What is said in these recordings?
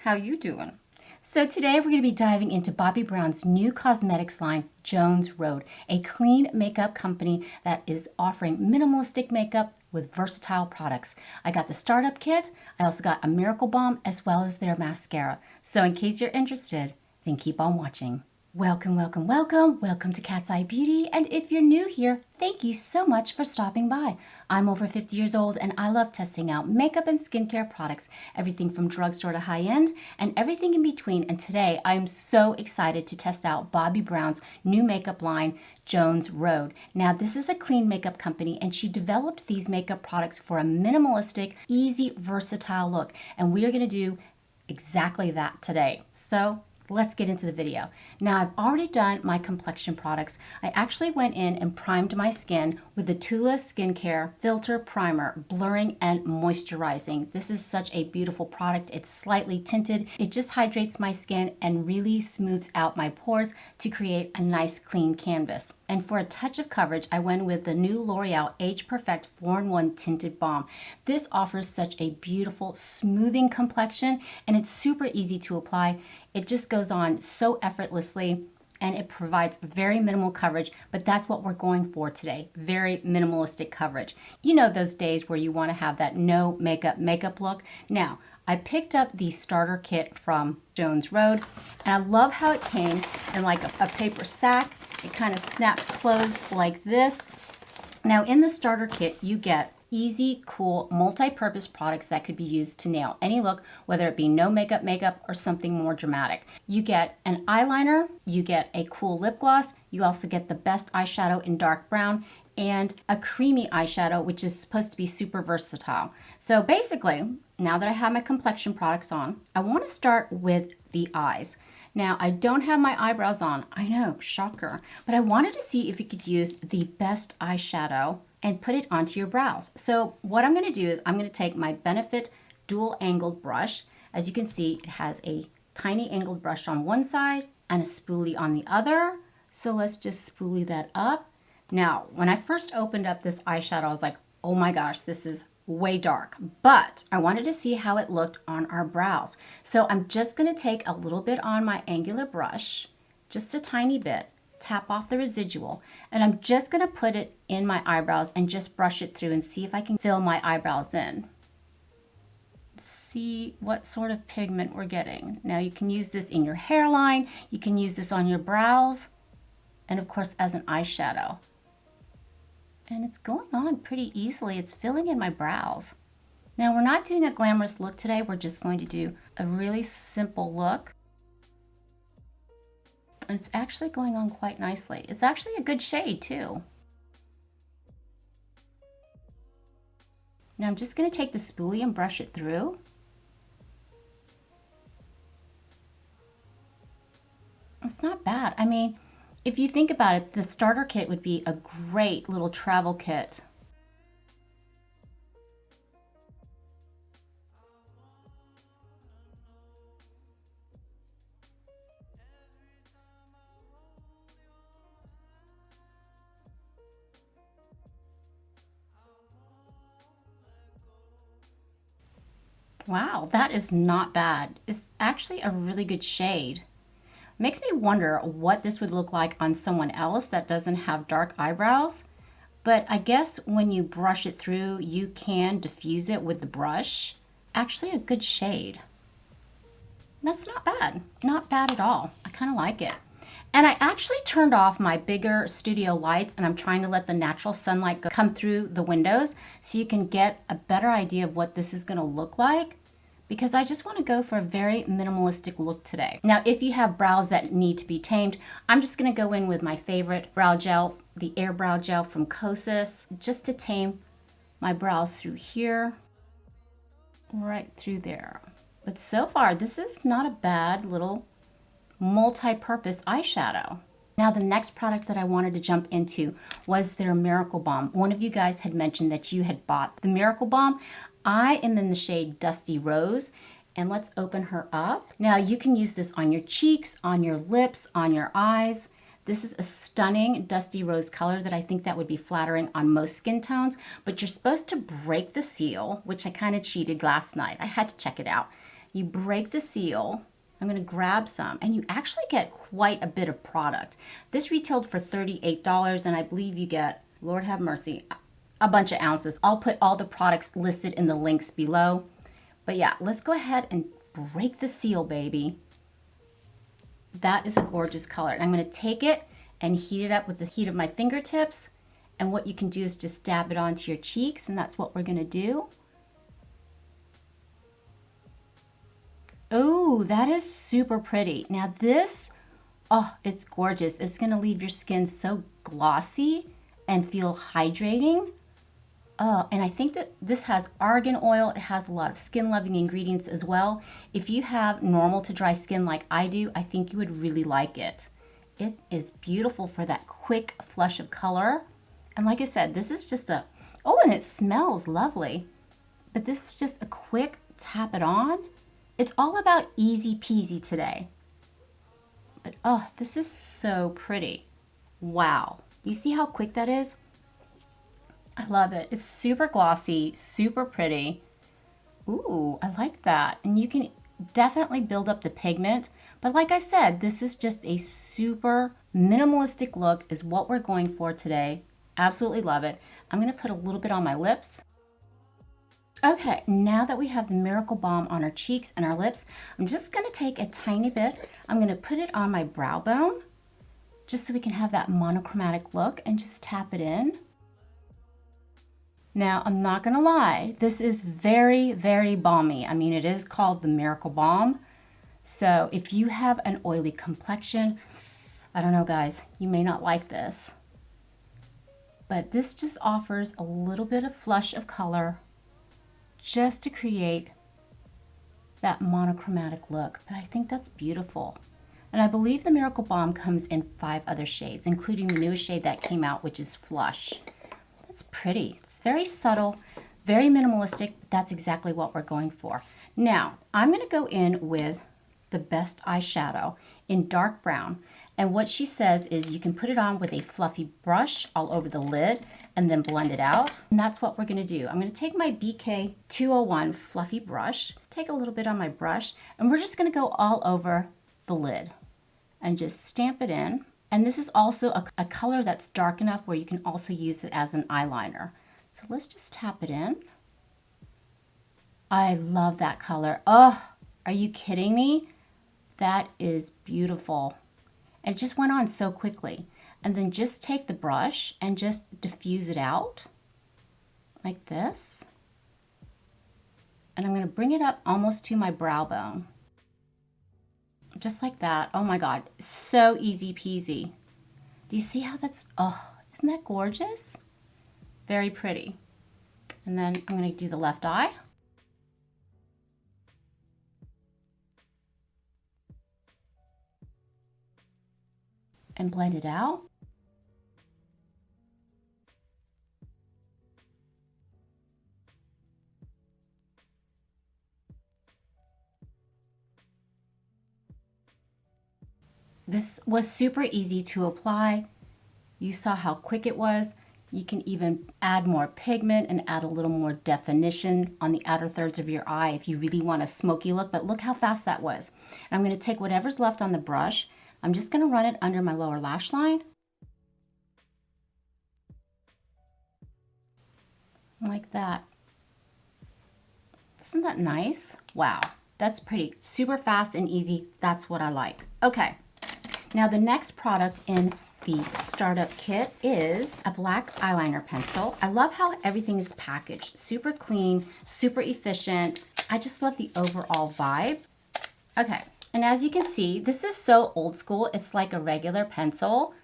How you doing? So today we're going to be diving into Bobbi Brown's new cosmetics line, Jones Road, a clean makeup company that is offering minimalistic makeup with versatile products. I got the startup kit, I also got a Miracle Balm, as well as their mascara. So in case you're interested, then keep on watching. Welcome, welcome, welcome. Welcome to Cat's Eye Beauty. And if you're new here, thank you so much for stopping by. I'm over 50 years old and I love testing out makeup and skincare products, everything from drugstore to high-end and everything in between. And today I am so excited to test out Bobbi Brown's new makeup line, Jones Road. Now this is a clean makeup company and she developed these makeup products for a minimalistic, easy, versatile look. And we are going to do exactly that today. So let's get into the video. Now I've already done my complexion products. I actually went in and primed my skin with the TULA Skincare Filter Primer, blurring and moisturizing. This is such a beautiful product. It's slightly tinted. It just hydrates my skin and really smooths out my pores to create a nice clean canvas. And for a touch of coverage, I went with the new L'Oreal Age Perfect 4-in-1 Tinted Balm. This offers such a beautiful, smoothing complexion, and it's super easy to apply. It just goes on so effortlessly, and it provides very minimal coverage, but that's what we're going for today, very minimalistic coverage. You know those days where you want to have that no makeup look. Now, I picked up the starter kit from Jones Road, and I love how it came in like a paper sack. It kind of snaps closed like this. Now in the starter kit, you get easy, cool, multi-purpose products that could be used to nail any look, whether it be no makeup or something more dramatic. You get an eyeliner, you get a cool lip gloss, you also get the best eyeshadow in dark brown, and a creamy eyeshadow, which is supposed to be super versatile. So basically, now that I have my complexion products on, I want to start with the eyes. Now, I don't have my eyebrows on. I know, shocker. But I wanted to see if you could use the best eyeshadow and put it onto your brows. So what I'm going to do is I'm going to take my Benefit dual angled brush. As you can see, it has a tiny angled brush on one side and a spoolie on the other. So let's just spoolie that up. Now, when I first opened up this eyeshadow, I was like, oh my gosh, this is way dark, but I wanted to see how it looked on our brows. So I'm just going to take a little bit on my angular brush, just a tiny bit, tap off the residual, and I'm just going to put it in my eyebrows and just brush it through and see if I can fill my eyebrows in. See what sort of pigment we're getting. Now you can use this in your hairline, you can use this on your brows, and of course as an eyeshadow. And it's going on pretty easily. It's filling in my brows. Now we're not doing a glamorous look today. We're just going to do a really simple look. And it's actually going on quite nicely. It's actually a good shade too. Now I'm just going to take the spoolie and brush it through. It's not bad. I mean, if you think about it, the starter kit would be a great little travel kit. Wow, that is not bad. It's actually a really good shade. Makes me wonder what this would look like on someone else that doesn't have dark eyebrows. But I guess when you brush it through, you can diffuse it with the brush. Actually a good shade. That's not bad. Not bad at all. I kind of like it. And I actually turned off my bigger studio lights and I'm trying to let the natural sunlight come through the windows so you can get a better idea of what this is going to look like, because I just want to go for a very minimalistic look today. Now, if you have brows that need to be tamed, I'm just going to go in with my favorite brow gel, the Air Brow Gel from Kosas, just to tame my brows through here, right through there. But so far, this is not a bad little multi-purpose eyeshadow. Now, the next product that I wanted to jump into was their Miracle Balm. One of you guys had mentioned that you had bought the Miracle Balm. I am in the shade Dusty Rose, and let's open her up. Now, you can use this on your cheeks, on your lips, on your eyes. This is a stunning Dusty Rose color that I think that would be flattering on most skin tones, but you're supposed to break the seal, which I kind of cheated last night. I had to check it out. you break the seal. I'm going to grab some, and you actually get quite a bit of product. This retailed for $38, and I believe you get, Lord have mercy, a bunch of ounces. I'll put all the products listed in the links below. But yeah, let's go ahead and break the seal, baby. That is a gorgeous color. And I'm going to take it and heat it up with the heat of my fingertips. And what you can do is just dab it onto your cheeks, and that's what we're going to do. Oh, that is super pretty. Now this, oh, it's gorgeous. It's going to leave your skin so glossy and feel hydrating. And I think that this has argan oil. It has a lot of skin-loving ingredients as well. If you have normal to dry skin like I do, I think you would really like it. It is beautiful for that quick flush of color. And like I said, this is just a, oh, and it smells lovely. But this is just a quick tap it on. It's all about easy peasy today. But oh, this is so pretty. Wow. You see how quick that is? I love it. It's super glossy, super pretty. Ooh, I like that. And you can definitely build up the pigment. But like I said, this is just a super minimalistic look is what we're going for today. Absolutely love it. I'm going to put a little bit on my lips. Okay, now that we have the Miracle Balm on our cheeks and our lips, I'm just going to take a tiny bit. I'm going to put it on my brow bone just so we can have that monochromatic look and just tap it in. Now, I'm not going to lie, this is very, very balmy. I mean, it is called the Miracle Balm. So if you have an oily complexion, I don't know, guys, you may not like this. But this just offers a little bit of flush of color just to create that monochromatic look. But I think that's beautiful. And I believe the Miracle Balm comes in 5 other shades, including the newest shade that came out, which is Flush. That's pretty. It's very subtle, very minimalistic, but that's exactly what we're going for. Now, I'm going to go in with the best eyeshadow in dark brown. And what she says is you can put it on with a fluffy brush all over the lid and then blend it out. And that's what we're going to do. I'm going to take my BK 201 fluffy brush, take a little bit on my brush, and we're just going to go all over the lid and just stamp it in. And this is also a color that's dark enough where you can also use it as an eyeliner. So let's just tap it in. I love that color. Oh, are you kidding me? That is beautiful. And it just went on so quickly. And then just take the brush and just diffuse it out like this. And I'm going to bring it up almost to my brow bone. Just like that. Oh my God, so easy peasy. Do you see how that's, oh, isn't that gorgeous? Very pretty. And then I'm going to do the left eye. And blend it out. This was super easy to apply. You saw how quick it was. You can even add more pigment and add a little more definition on the outer thirds of your eye if you really want a smoky look, but look how fast that was. And I'm going to take whatever's left on the brush. I'm just going to run it under my lower lash line. Like that. Isn't that nice? Wow, that's pretty. Super fast and easy. That's what I like. Okay, now the next product in the startup kit is a black eyeliner pencil. I love how everything is packaged. Super clean, super efficient. I just love the overall vibe. Okay, and as you can see, this is so old school. It's like a regular pencil.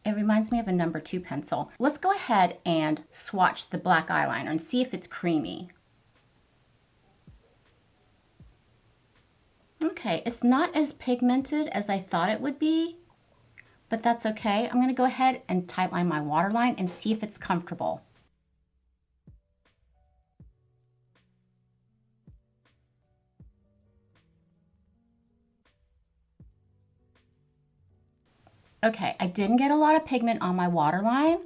It reminds me of a number 2 pencil. Let's go ahead and swatch the black eyeliner and see if it's creamy. Okay, it's not as pigmented as I thought it would be, but that's okay. I'm gonna go ahead and tightline my waterline and see if it's comfortable. Okay, I didn't get a lot of pigment on my waterline,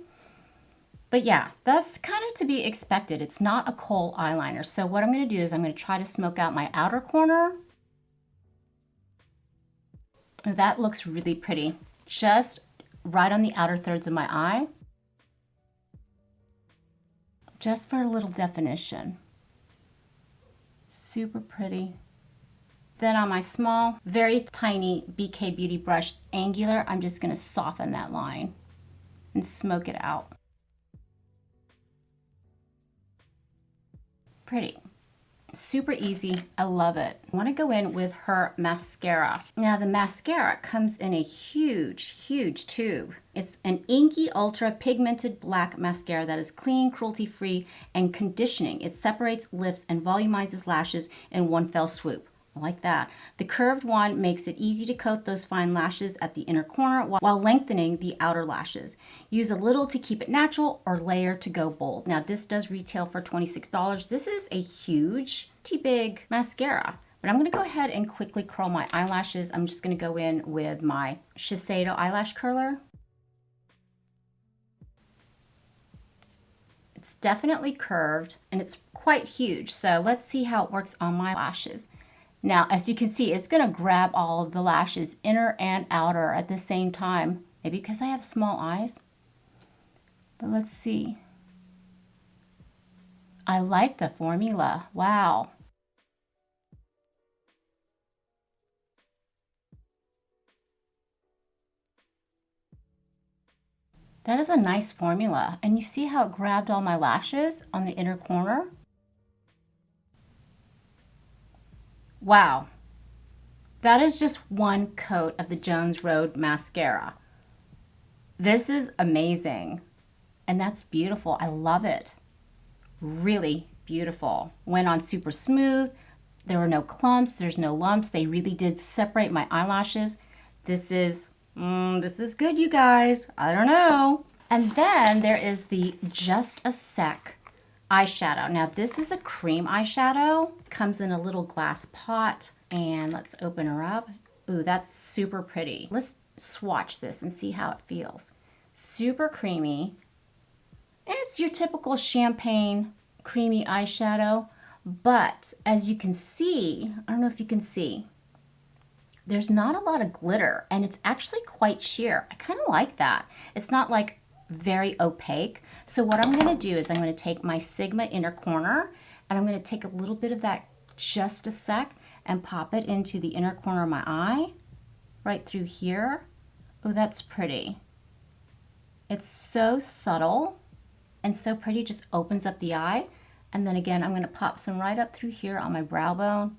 But yeah, that's kind of to be expected. It's not a kohl eyeliner. So what I'm going to do is I'm going to try to smoke out my outer corner. Oh, that looks really pretty. Just right on the outer thirds of my eye. Just for a little definition. Super pretty. Then on my small, very tiny BK Beauty brush, angular, I'm just going to soften that line and smoke it out. Pretty. Super easy. I love it. I want to go in with her mascara. Now the mascara comes in a huge tube. It's an inky ultra pigmented black mascara that is clean, cruelty free, and conditioning. It separates, lifts, and volumizes lashes in one fell swoop. I like that. The curved one makes it easy to coat those fine lashes at the inner corner while lengthening the outer lashes. Use a little to keep it natural or layer to go bold. Now this does retail for $26. This is a huge, pretty big mascara. But I'm going to go ahead and quickly curl my eyelashes. I'm just going to go in with my Shiseido eyelash curler. It's definitely curved and it's quite huge. So let's see how it works on my lashes. Now, as you can see, it's going to grab all of the lashes, inner and outer, at the same time. Maybe because I have small eyes. But let's see. I like the formula. Wow. That is a nice formula. And you see how it grabbed all my lashes on the inner corner? Wow, that is just one coat of the Jones Road mascara. This is amazing, and that's beautiful. I love it. Really beautiful. Went on super smooth. There were no clumps. There's no lumps. They really did separate my eyelashes. This is good, you guys. I don't know. And then there is the Just a Sec eyeshadow. Now this is a cream eyeshadow. Comes in a little glass pot. And let's open her up. Ooh, that's super pretty. Let's swatch this and see how it feels. Super creamy. It's your typical champagne creamy eyeshadow. But as you can see, I don't know if you can see, there's not a lot of glitter and it's actually quite sheer. I kind of like that. It's not like very opaque. So what I'm going to do is I'm going to take my Sigma inner corner and I'm going to take a little bit of that Just a Sec and pop it into the inner corner of my eye, right through here. Oh, that's pretty. It's so subtle and so pretty, just opens up the eye. And then again, I'm going to pop some right up through here on my brow bone,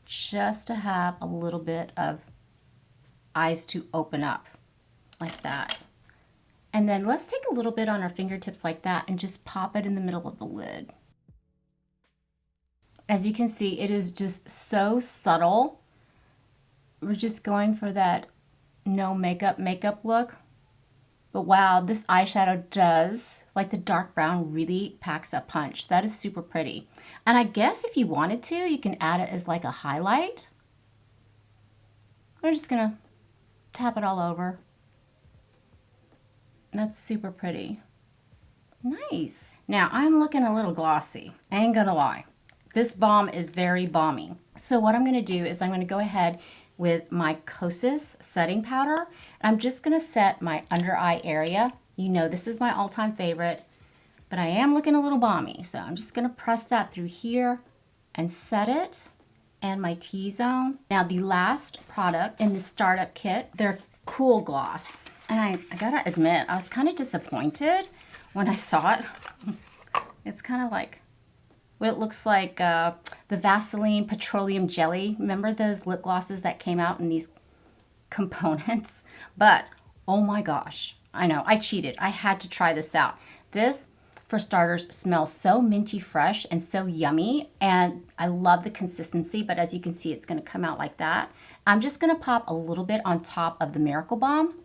just to have a little bit of eyes to open up, like that. And then let's take a little bit on our fingertips like that and just pop it in the middle of the lid. As you can see, it is just so subtle. We're just going for that no makeup look. But wow, this eyeshadow does, like the dark brown, really packs a punch. That is super pretty. And I guess if you wanted to, you can add it as like a highlight. We're just gonna tap it all over. That's super pretty. Nice. Now I'm looking a little glossy. I ain't gonna lie. This balm is very balmy. So what I'm gonna do is I'm gonna go ahead with my Kosas setting powder. And I'm just gonna set my under eye area. You know this is my all-time favorite, but I am looking a little balmy. So I'm just gonna press that through here and set it, and my T-zone. Now the last product in the startup kit, their Cool Gloss. And I gotta admit, I was kind of disappointed when I saw it. It's kind of like what it looks like, the Vaseline Petroleum Jelly. Remember those lip glosses that came out in these components? But, oh my gosh, I know, I cheated. I had to try this out. This, for starters, smells so minty fresh and so yummy, and I love the consistency, but as you can see, it's gonna come out like that. I'm just gonna pop a little bit on top of the Miracle Balm.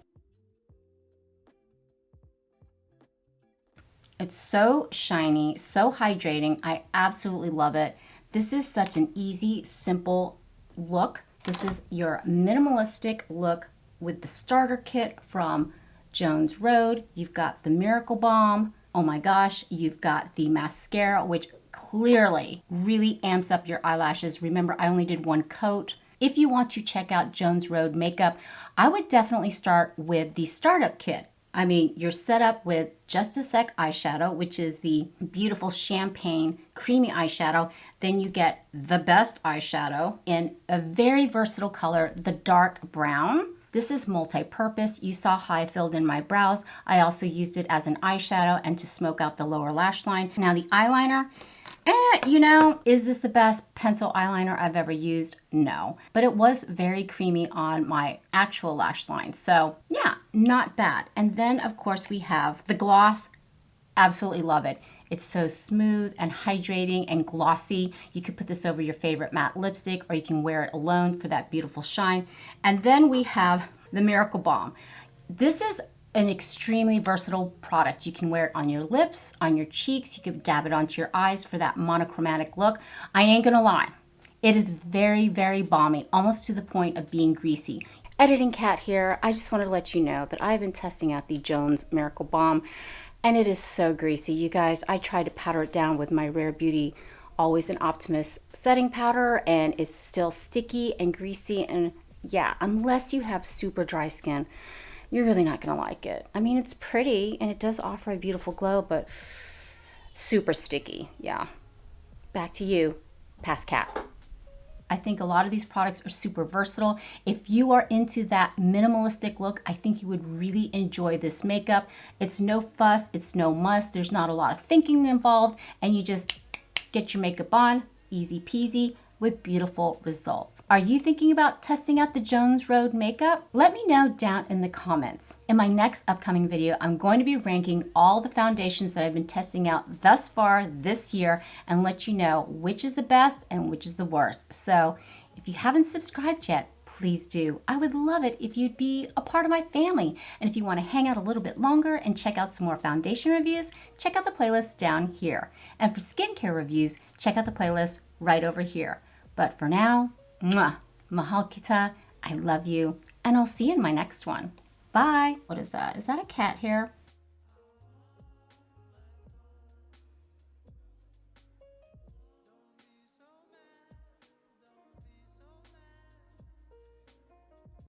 It's so shiny, so hydrating. I absolutely love it. This is such an easy, simple look. This is your minimalistic look with the starter kit from Jones Road. You've got the Miracle Balm. Oh my gosh, you've got the mascara, which clearly really amps up your eyelashes. Remember, I only did one coat. If you want to check out Jones Road makeup, I would definitely start with the startup kit. I mean, you're set up with Just a Sec eyeshadow, which is the beautiful champagne creamy eyeshadow. Then you get the best eyeshadow in a very versatile color, the dark brown. This is multi-purpose. You saw how I filled in my brows. I also used it as an eyeshadow and to smoke out the lower lash line. Now the eyeliner, you know, is this the best pencil eyeliner I've ever used? No, but it was very creamy on my actual lash line. So yeah, not bad. And then of course we have the gloss. Absolutely love it. It's so smooth and hydrating and glossy. You could put this over your favorite matte lipstick, or you can wear it alone for that beautiful shine. And then we have the Miracle Balm. This is an extremely versatile product. You can wear it on your lips, on your cheeks. You could dab it onto your eyes for that monochromatic look. I ain't gonna lie. It is very, very balmy, almost to the point of being greasy. Editing Cat here. I just wanted to let you know that I've been testing out the Jones Miracle Balm, and it is so greasy. You guys, I tried to powder it down with my Rare Beauty Always an Optimist setting powder, and it's still sticky and greasy. And yeah, unless you have super dry skin, you're really not gonna like it. I mean, it's pretty and it does offer a beautiful glow, but super sticky. Yeah. Back to you, past Cat. I think a lot of these products are super versatile. If you are into that minimalistic look, I think you would really enjoy this makeup. It's no fuss, it's no muss, there's not a lot of thinking involved, and you just get your makeup on, easy peasy, with beautiful results. Are you thinking about testing out the Jones Road makeup? Let me know down in the comments. In my next upcoming video, I'm going to be ranking all the foundations that I've been testing out thus far this year and let you know which is the best and which is the worst. So if you haven't subscribed yet, please do. I would love it if you'd be a part of my family. And if you want to hang out a little bit longer and check out some more foundation reviews, check out the playlist down here. And for skincare reviews, check out the playlist right over here. But for now, mwah, mahal kita, I love you, and I'll see you in my next one. Bye. What is that? Is that a cat hair?